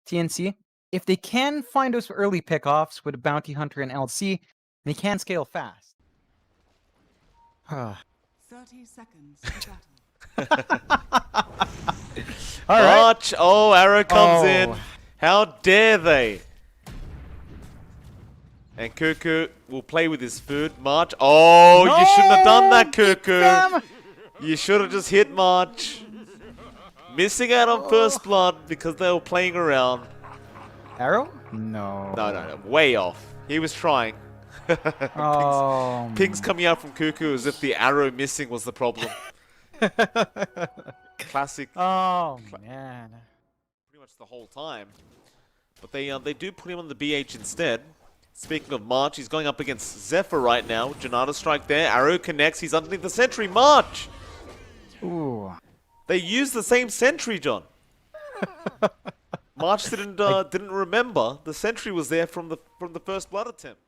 TNC, if they can find those early pickoffs with a Bounty Hunter and LC, they can scale fast. 30 seconds to battle. All right. March! Oh, arrow comes in. How dare they? And Cuckoo will play with his food. March. Oh, No! you shouldn't have done that, Cuckoo. GEEKFAM! You should have just hit March. Missing out on first blood because they were playing around. Arrow? No. No. Way off. He was trying. Oh. Pings coming out from Cuckoo as if the arrow missing was the problem. Classic. Oh, man. Pretty much the whole time. But they do put him on the BH instead. Speaking of March, he's going up against Zephyr right now. Janata strike there. Arrow connects. He's underneath the sentry. March! Ooh. They used the same sentry, John. March didn't remember the sentry was there from the first blood attempt.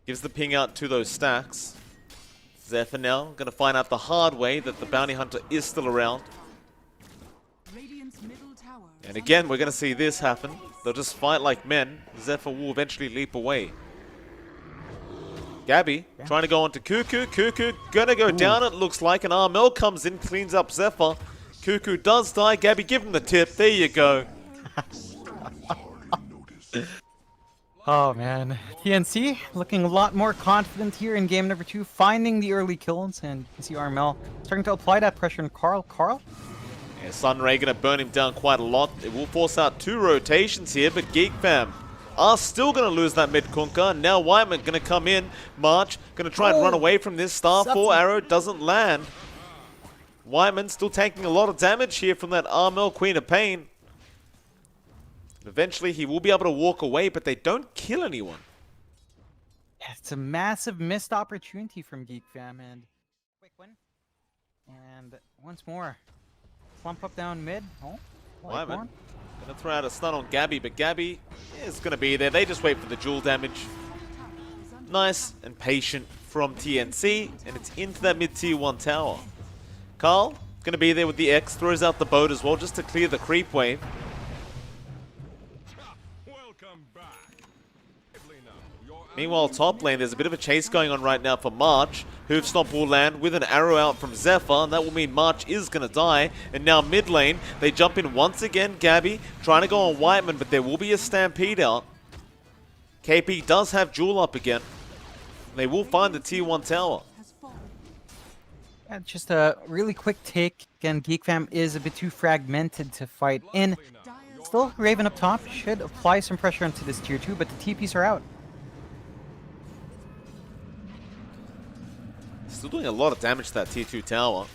Gives the ping out to those stacks. Zephyr now going to find out the hard way that the bounty hunter is still around. And again, we're going to see this happen. They'll just fight like men. Zephyr will eventually leap away. Gabby trying to go onto Cuckoo. Cuckoo gonna go down, it looks like. And Armel comes in, cleans up Zephyr. Cuckoo does die. Gabby, give him the tip. There you go. Oh, man. TNC looking a lot more confident here in game number 2, finding the early kills. And you can see Armel starting to apply that pressure on Carl. Yeah, Sunray gonna burn him down quite a lot. It will force out 2 rotations here, but GeekFam are still going to lose that mid-kunka. Now Whiteman going to come in. March going to try and run away from this. Star 4 arrow doesn't land. Whiteman still taking a lot of damage here from that Armel Queen of Pain. Eventually he will be able to walk away, but they don't kill anyone. Yeah, it's a massive missed opportunity from GeekFam, and quick win. And once more, clump up down mid. Oh, Whiteman gonna throw out a stun on Gabby, but Gabby is gonna be there. They just wait for the jewel damage. Nice and patient from TNC, and it's into that mid-tier 1 tower. Carl gonna be there with the X, throws out the boat as well just to clear the creep wave. Meanwhile, top lane, there's a bit of a chase going on right now for March. Hoofstomp will land with an arrow out from Zephyr, and that will mean March is going to die. And now mid lane, they jump in once again. Gabby trying to go on Whiteman, but there will be a stampede out. KP does have Jewel up again. They will find the tier 1 tower. Yeah, just a really quick take. Again, GeekFam is a bit too fragmented to fight in. Still, Raven up top should apply some pressure onto this tier 2, but the TPs are out. Still doing a lot of damage to that tier 2 tower.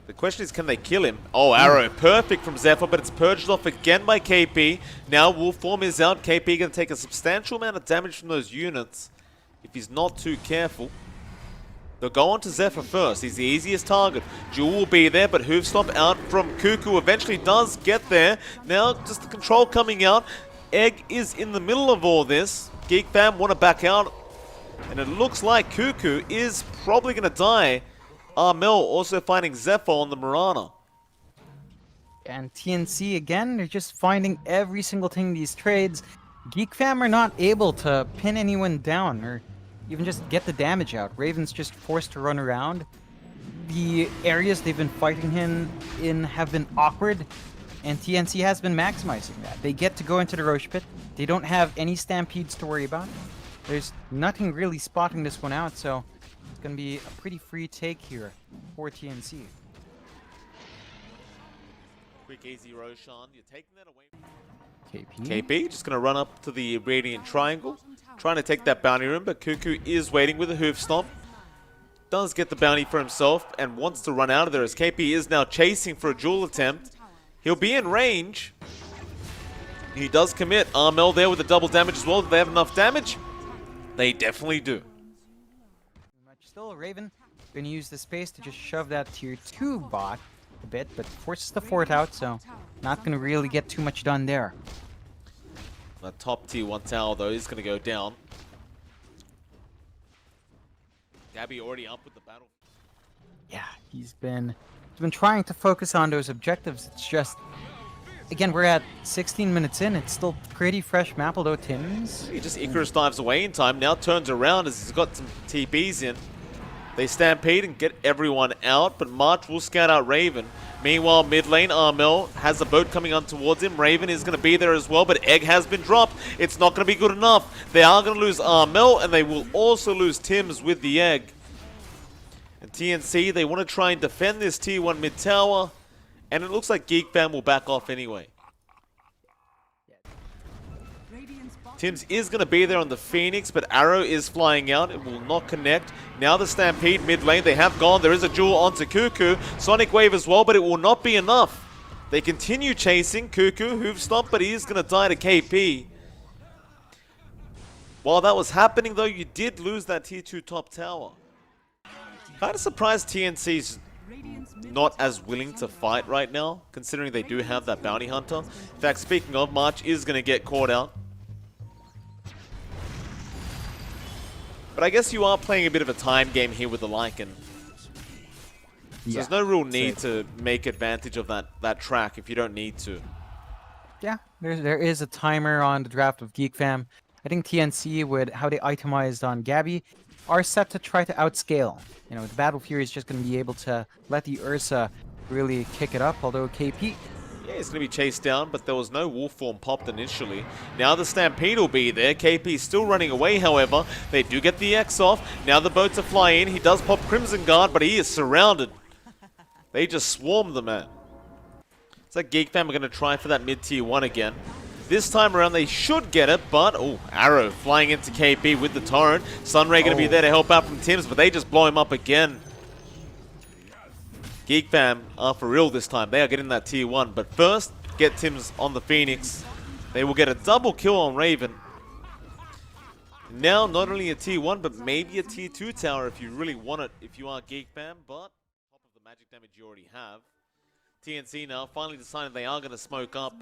The question is, can they kill him? Oh, arrow. Perfect from Zephyr, but it's purged off again by KP. Now Wolf Form is out. KP going to take a substantial amount of damage from those units if he's not too careful. They'll go on to Zephyr first. He's the easiest target. Jewel will be there, but Hoofstomp out from Cuckoo eventually does get there. Now just the control coming out. Egg is in the middle of all this. GeekFam want to back out. And it looks like Cuckoo is probably going to die. Armel also finding Zephyr on the Mirana. And TNC, again, they're just finding every single thing in these trades. GeekFam are not able to pin anyone down or even just get the damage out. Raven's just forced to run around. The areas they've been fighting him in have been awkward, and TNC has been maximizing that. They get to go into the Roche Pit. They don't have any stampedes to worry about. There's nothing really spotting this one out, so it's going to be a pretty free take here for TNC. Quick, easy Roshan. You're taking that away. KP. KP just going to run up to the Radiant Triangle, trying to take that bounty room, but Cuckoo is waiting with a hoof stomp. Does get the bounty for himself and wants to run out of there as KP is now chasing for a duel attempt. He'll be in range. He does commit. Armel there with the double damage as well. Do they have enough damage? They definitely do. Still, Raven going to use the space to just shove that tier 2 bot a bit, but forces the fort out, so not going to really get too much done there. That top tier 1 tower, though, is going to go down. Gabby already up with the battle. Yeah, he's been trying to focus on those objectives. It's just again, we're at 16 minutes in. It's still pretty fresh map, although Tim's... He just Icarus dives away in time, now turns around as he's got some TPs in. They stampede and get everyone out, but March will scout out Raven. Meanwhile, mid lane, Armel has a boat coming on towards him. Raven is going to be there as well, but Egg has been dropped. It's not going to be good enough. They are going to lose Armel, and they will also lose Tims with the Egg. And TNC, they want to try and defend this tier 1 mid tower, and it looks like GeekFam will back off anyway. Tims is going to be there on the Phoenix, but Arrow is flying out. It will not connect. Now the Stampede mid lane. They have gone. There is a duel onto Cuckoo. Sonic Wave as well, but it will not be enough. They continue chasing Cuckoo. Hoof Stomp, but he is going to die to KP. While that was happening, though, you did lose that tier 2 top tower. Kind of surprised TNC's not as willing to fight right now, considering they do have that Bounty Hunter. In fact, speaking of, March is going to get caught out. But I guess you are playing a bit of a time game here with the Lycan. So there's no real need to make advantage of that track if you don't need to. Yeah, there is a timer on the draft of GeekFam. I think TNC, with how they itemized on Gabby, are set to try to outscale. You know, the Battle Fury is just going to be able to let the Ursa really kick it up, although KP... Yeah, he's going to be chased down, but there was no wolf form popped initially. Now the Stampede will be there. KP still running away, however. They do get the X off. Now the boat to fly in. He does pop Crimson Guard, but he is surrounded. They just swarm the man. It's like GeekFam are going to try for that mid-tier 1 again. This time around, they should get it, but... Oh, Arrow flying into KP with the Torrent. Sunray going to be there to help out from Tims, but they just blow him up again. GeekFam are for real this time. They are getting that tier 1. But first, get Tims on the Phoenix. They will get a double kill on Raven. Now, not only a tier 1, but maybe a tier 2 tower if you really want it, if you are GeekFam. But, top of the magic damage you already have. TNC now finally decided they are going to smoke up.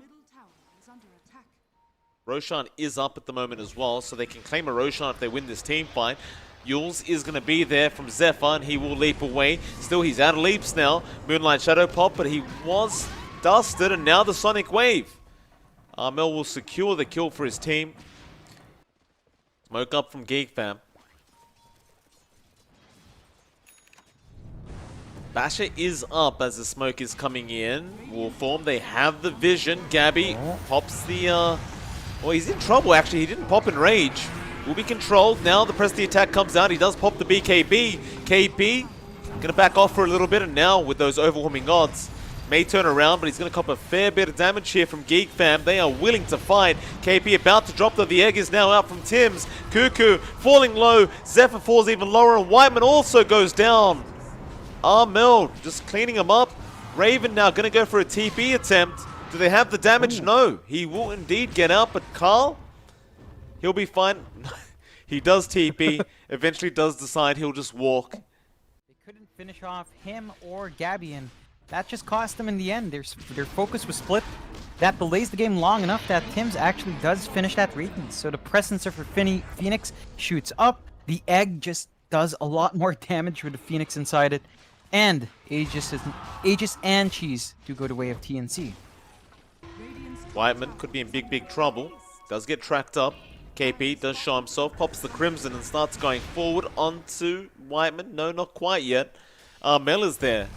Roshan is up at the moment as well, so they can claim a Roshan if they win this team fight. Yules is going to be there from Zephyr, and he will leap away. Still, he's out of leaps now. Moonlight Shadow pop, but he was dusted, and now the Sonic Wave. Armel will secure the kill for his team. Smoke up from GeekFam. Basher is up as the smoke is coming in. Wolf form, they have the vision. Gabby pops the... Well, he's in trouble, actually. He didn't pop in Rage. Will be controlled. Now the press the attack comes out. He does pop the BKB. KP gonna back off for a little bit, and now with those overwhelming odds, may turn around, but he's gonna cop a fair bit of damage here from GeekFam. They are willing to fight. KP about to drop, though. The egg is now out from Tims. Cuckoo falling low. Zephyr falls even lower, and Whiteman also goes down. Armel just cleaning him up. Raven now gonna go for a TP attempt. Do they have the damage? Ooh. No. He will indeed get out, but Carl, he'll be fine. He does TP, eventually does decide he'll just walk. They couldn't finish off him or Gabby, and that just cost them in the end. Their focus was split. That delays the game long enough that Tims actually does finish that Radiance. So the Presence for Phoenix shoots up. The egg just does a lot more damage with the Phoenix inside it. And Aegis and Cheese do go the way of TNC. Whiteman could be in big trouble. Does get tracked up. KP does show himself, pops the Crimson and starts going forward onto Whiteman. No, not quite yet. Mel is there.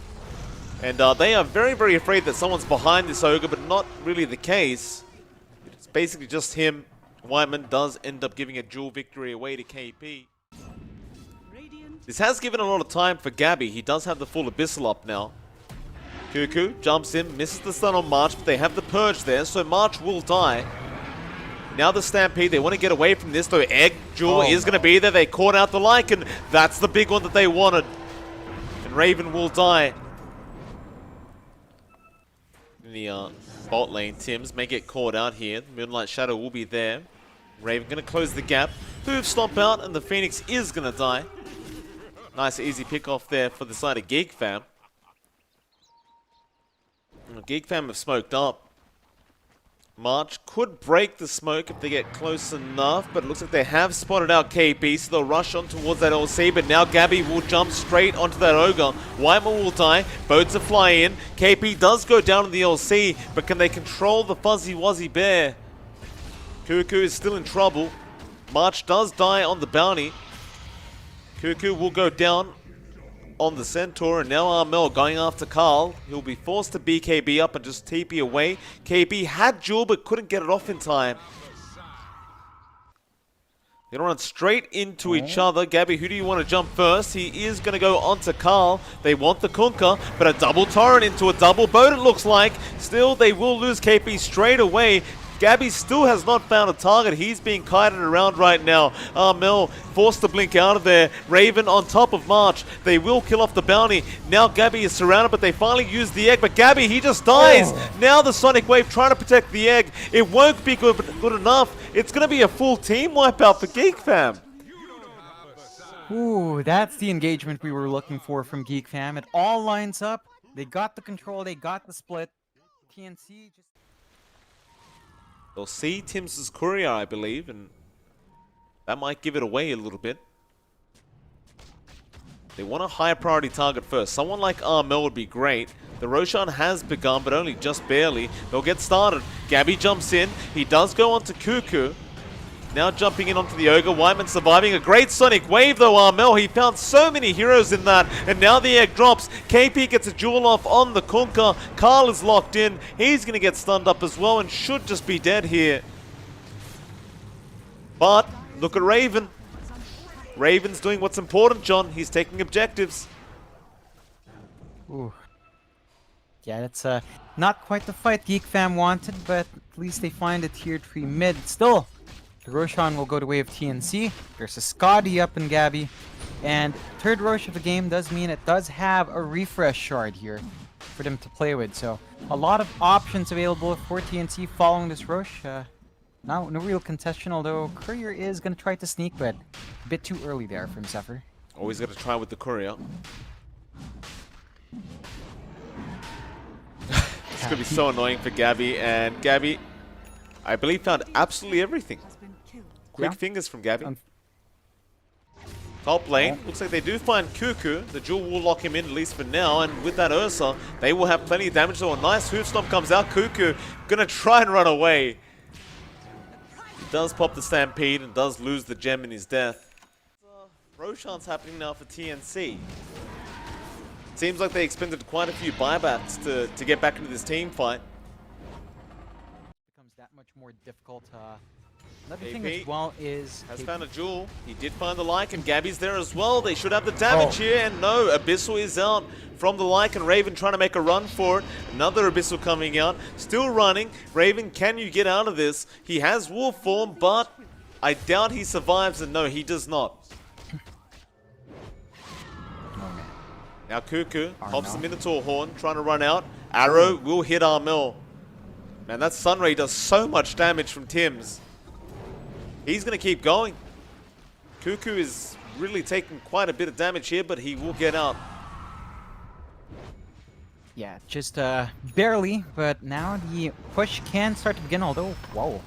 And they are very afraid that someone's behind this Ogre, but not really the case. It's basically just him. Whiteman does end up giving a dual victory away to KP. This has given a lot of time for Gabby. He does have the full Abyssal up now. Cuckoo jumps in, misses the stun on March, but they have the Purge there, so March will die. Now the Stampede, they want to get away from this, though Egg Jewel is going to be there. They caught out the Lycan. That's the big one that they wanted. And Raven will die. In the bot lane, Tims may get caught out here. Moonlight Shadow will be there. Raven going to close the gap. Hoof Stomp out, and the Phoenix is going to die. Nice easy pick off there for the side of GeekFam. GeekFam have smoked up. March could break the smoke if they get close enough, but it looks like they have spotted out KP, so they'll rush on towards that LC, but now Gabby will jump straight onto that Ogre. Whitemore will die, boats will fly in, KP does go down in the LC, but can they control the Fuzzy Wuzzy Bear? Cuckoo is still in trouble. March does die on the bounty. Cuckoo will go down on the Centaur, and now Armel going after Carl. He'll be forced to BKB up and just TP away. KB had Jewel but couldn't get it off in time. They're gonna run straight into each other. Gabby, who do you want to jump first? He is gonna go onto Carl. They want the Kunkka, but a double torrent into a double boat it looks like. Still, they will lose KP straight away. Gabby still has not found a target. He's being kited around right now. Armel forced to blink out of there. Raven on top of March. They will kill off the bounty. Now Gabby is surrounded, but they finally use the egg. But Gabby, he just dies. Now the Sonic Wave trying to protect the egg. It won't be good enough. It's going to be a full team wipeout for GeekFam. Ooh, that's the engagement we were looking for from GeekFam. It all lines up. They got the control. They got the split. TNC just... They'll see Tim's courier, I believe, and that might give it away a little bit. They want a high priority target first. Someone like Armel would be great. The Roshan has begun, but only just barely. They'll get started. Gabby jumps in. He does go onto Cuckoo. Now jumping in onto the Ogre. Wyman surviving a great Sonic Wave though, Armel. He found so many heroes in that. And now the egg drops. KP gets a jewel off on the Kunkka. Carl is locked in. He's going to get stunned up as well and should just be dead here. But look at Raven. Raven's doing what's important, John. He's taking objectives. Ooh. Yeah, that's not quite the fight GeekFam wanted, but at least they find a tier 3 mid. Still, the Roshan will go the way of TNC. There's a Scotty up in Gabby. And third Rosh of the game does mean it does have a refresh shard here for them to play with. So a lot of options available for TNC following this Rosh. No real contestation, although Courier is going to try to sneak, but a bit too early there from Zephyr. Always got to try with the Courier. It's going to be so annoying for Gabby, and Gabby, I believe, found absolutely everything. Quick fingers from Gabby. Top lane, looks like they do find Cuckoo. The Jewel will lock him in, at least for now, and with that Ursa, they will have plenty of damage. So a nice Hoof Stomp comes out. Cuckoo gonna try and run away. He does pop the Stampede and does lose the gem in his death. Roshan's happening now for TNC. Seems like they expended quite a few buybacks to get back into this team fight. Becomes that much more difficult. Another thing as well is... has found a jewel. He did find the Lycan. Gabby's there as well. They should have the damage here. And no, Abyssal is out from the Lycan. Raven trying to make a run for it. Another Abyssal coming out. Still running. Raven, can you get out of this? He has wolf form, but I doubt he survives. And no, he does not. Now Cuckoo pops the Minotaur Horn, trying to run out. Arrow will hit Armel. Man, that Sunray does so much damage from Tim's. He's going to keep going. Cuckoo is really taking quite a bit of damage here, but he will get out. Yeah, just barely, but now the push can start to begin, although, whoa.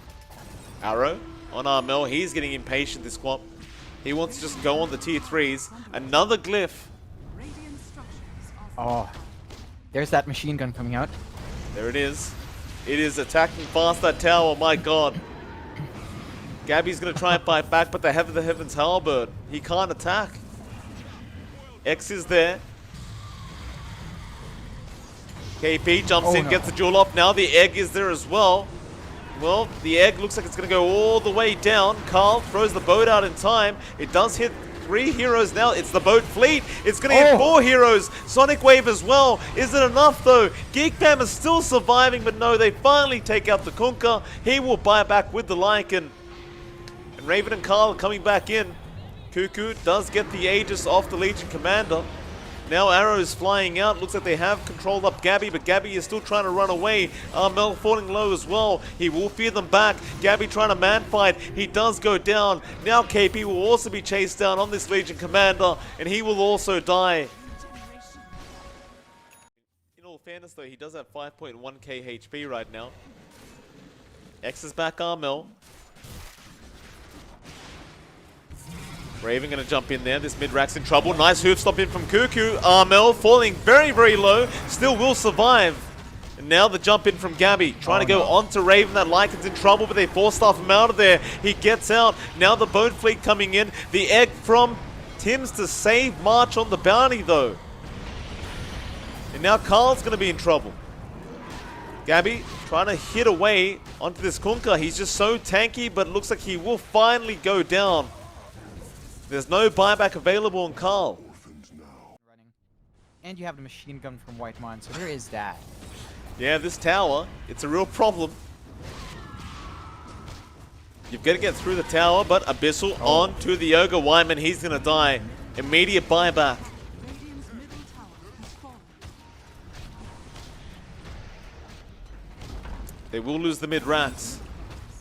Arrow on Armel. He's getting impatient, this Squamp. He wants to just go on the tier 3s. Another Glyph. Oh, there's that machine gun coming out. There it is. It is attacking fast, that tower, my god. Gabby's going to try and fight back, but they have the Heaven's Halberd. He can't attack. X is there. KP jumps in, gets the jewel off. Now the egg is there as well. Well, the egg looks like it's going to go all the way down. Carl throws the boat out in time. It does hit 3 heroes now. It's the boat fleet. It's going to hit 4 heroes. Sonic Wave as well. Is it enough though? GeekFam is still surviving, but no, they finally take out the Kunkka. He will buy back with the Lycan. And Raven and Carl are coming back in. Cuckoo does get the Aegis off the Legion Commander. Now Arrow is flying out. Looks like they have controlled up Gabby, but Gabby is still trying to run away. Armel falling low as well. He will fear them back. Gabby trying to man fight. He does go down. Now KP will also be chased down on this Legion Commander, and he will also die. In all fairness though, he does have 5.1k HP right now. X is back Armel. Raven gonna jump in there. This mid-rack's in trouble. Nice hoof stop in from Cuckoo. Armel falling very, very low. Still will survive. And now the jump in from Gabby. Trying to go onto Raven. That Lycan's in trouble, but they force stuff him out of there. He gets out. Now the Bone Fleet coming in. The egg from Tims to save March on the bounty, though. And now Carl's gonna be in trouble. Gabby trying to hit away onto this Kunkka. He's just so tanky, but it looks like he will finally go down. There's no buyback available on Carl. And you have the machine gun from White Mine, so there is that. Yeah, this tower, it's a real problem. You've got to get through the tower, but Abyssal on to the Ogre Wyman. He's going to die. Immediate buyback. Radiant's middle tower has fallen. They will lose the mid-rats.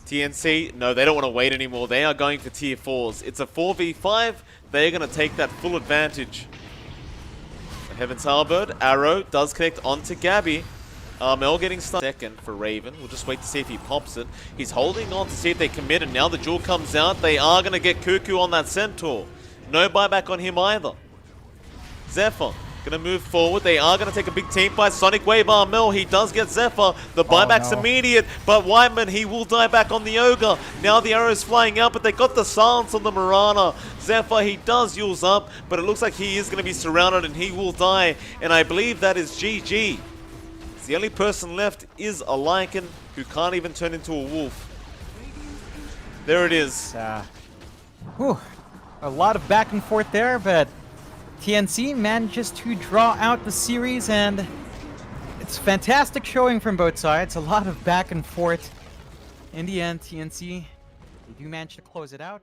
TNC, no, they don't want to wait anymore. They are going for tier 4s. It's a 4v5. They're going to take that full advantage. Heaven's Harbor, Arrow does connect onto Gabby. Mel getting stuck. Second for Raven. We'll just wait to see if he pops it. He's holding on to see if they commit, and now the jewel comes out. They are going to get Cuckoo on that Centaur. No buyback on him either. Zephyr going to move forward. They are going to take a big team by Sonic Wave Armel. He does get Zephyr. The buyback's immediate, but Whiteman, he will die back on the Ogre. Now the arrow's flying out, but they got the silence on the Mirana. Zephyr, he does use up, but it looks like he is going to be surrounded and he will die. And I believe that is GG. The only person left is a Lycan who can't even turn into a wolf. There it is. A lot of back and forth there, but TNC manages to draw out the series, and it's fantastic showing from both sides. A lot of back and forth. In the end, TNC, they do manage to close it out.